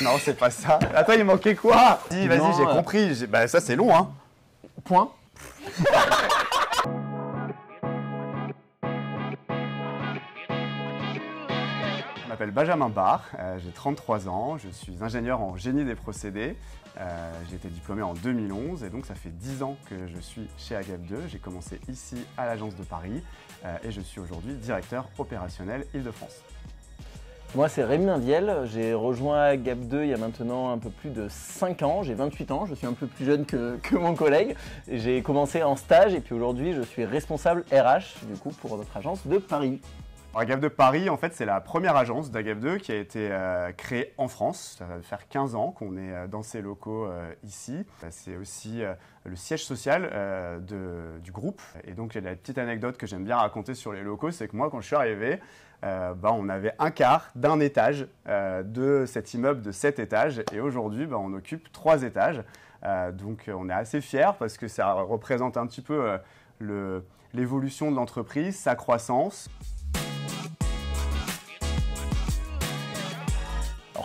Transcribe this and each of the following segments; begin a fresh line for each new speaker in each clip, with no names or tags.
Non, c'est pas ça. Attends, il manquait quoi? Si, vas-y, j'ai compris. Bah ça, c'est long, hein.
Point.
Je m'appelle Benjamin Barre, j'ai 33 ans, je suis ingénieur en génie des procédés. J'ai été diplômé en 2011 et donc ça fait 10 ans que je suis chez AGAP2. J'ai commencé ici à l'agence de Paris et je suis aujourd'hui directeur opérationnel Île-de-France.
Moi, c'est Rémi Mainviel. J'ai rejoint AGAP2 il y a maintenant un peu plus de 5 ans. J'ai 28 ans, je suis un peu plus jeune que mon collègue. J'ai commencé en stage et puis aujourd'hui, je suis responsable RH du coup pour notre agence de Paris.
AGAP2 Paris, en fait, c'est la première agence d'AGAP2 qui a été créée en France. Ça va faire 15 ans qu'on est dans ces locaux ici. C'est aussi le siège social du groupe. Et donc, la petite anecdote que j'aime bien raconter sur les locaux, c'est que moi, quand je suis arrivé, on avait un quart d'un étage de cet immeuble de 7 étages. Et aujourd'hui, on occupe 3 étages. Donc, on est assez fiers parce que ça représente un petit peu l'évolution de l'entreprise, sa croissance.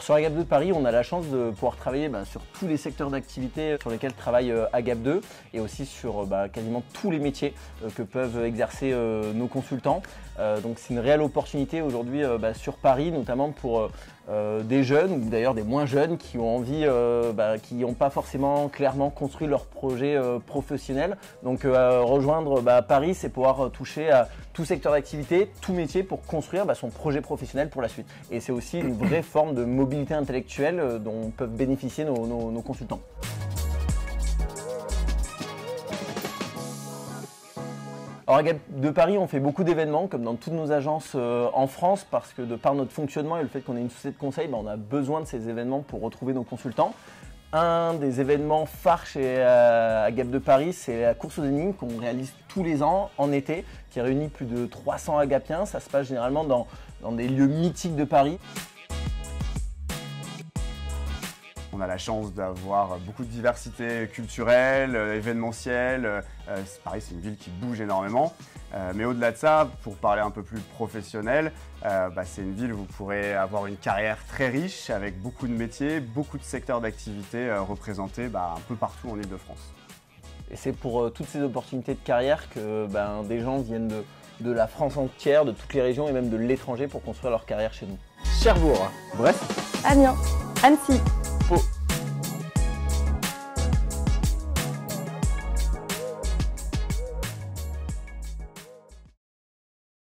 Sur AGAP2 Paris, on a la chance de pouvoir travailler sur tous les secteurs d'activité sur lesquels travaille AGAP2 et aussi sur quasiment tous les métiers que peuvent exercer nos consultants. Donc c'est une réelle opportunité aujourd'hui sur Paris, notamment pour des jeunes ou d'ailleurs des moins jeunes qui ont envie, qui n'ont pas forcément clairement construit leur projet professionnel. Donc rejoindre Paris, c'est pouvoir toucher à tout secteur d'activité, tout métier pour construire son projet professionnel pour la suite. Et c'est aussi une vraie forme de mobilité intellectuelle dont peuvent bénéficier nos consultants. Alors AGAP2 Paris, on fait beaucoup d'événements comme dans toutes nos agences en France parce que de par notre fonctionnement et le fait qu'on est une société de conseil, on a besoin de ces événements pour retrouver nos consultants. Un des événements phares chez AGAP2 Paris, c'est la course aux énigmes qu'on réalise tous les ans en été, qui réunit plus de 300 agapiens. Ça se passe généralement dans des lieux mythiques de Paris.
On a la chance d'avoir beaucoup de diversité culturelle, événementielle. Paris, c'est une ville qui bouge énormément. Mais au-delà de ça, pour parler un peu plus professionnel, c'est une ville où vous pourrez avoir une carrière très riche avec beaucoup de métiers, beaucoup de secteurs d'activité représentés un peu partout en Île-de-France.
Et c'est pour toutes ces opportunités de carrière que des gens viennent de la France entière, de toutes les régions et même de l'étranger pour construire leur carrière chez nous.
Cherbourg, Brest,
Amiens, Annecy,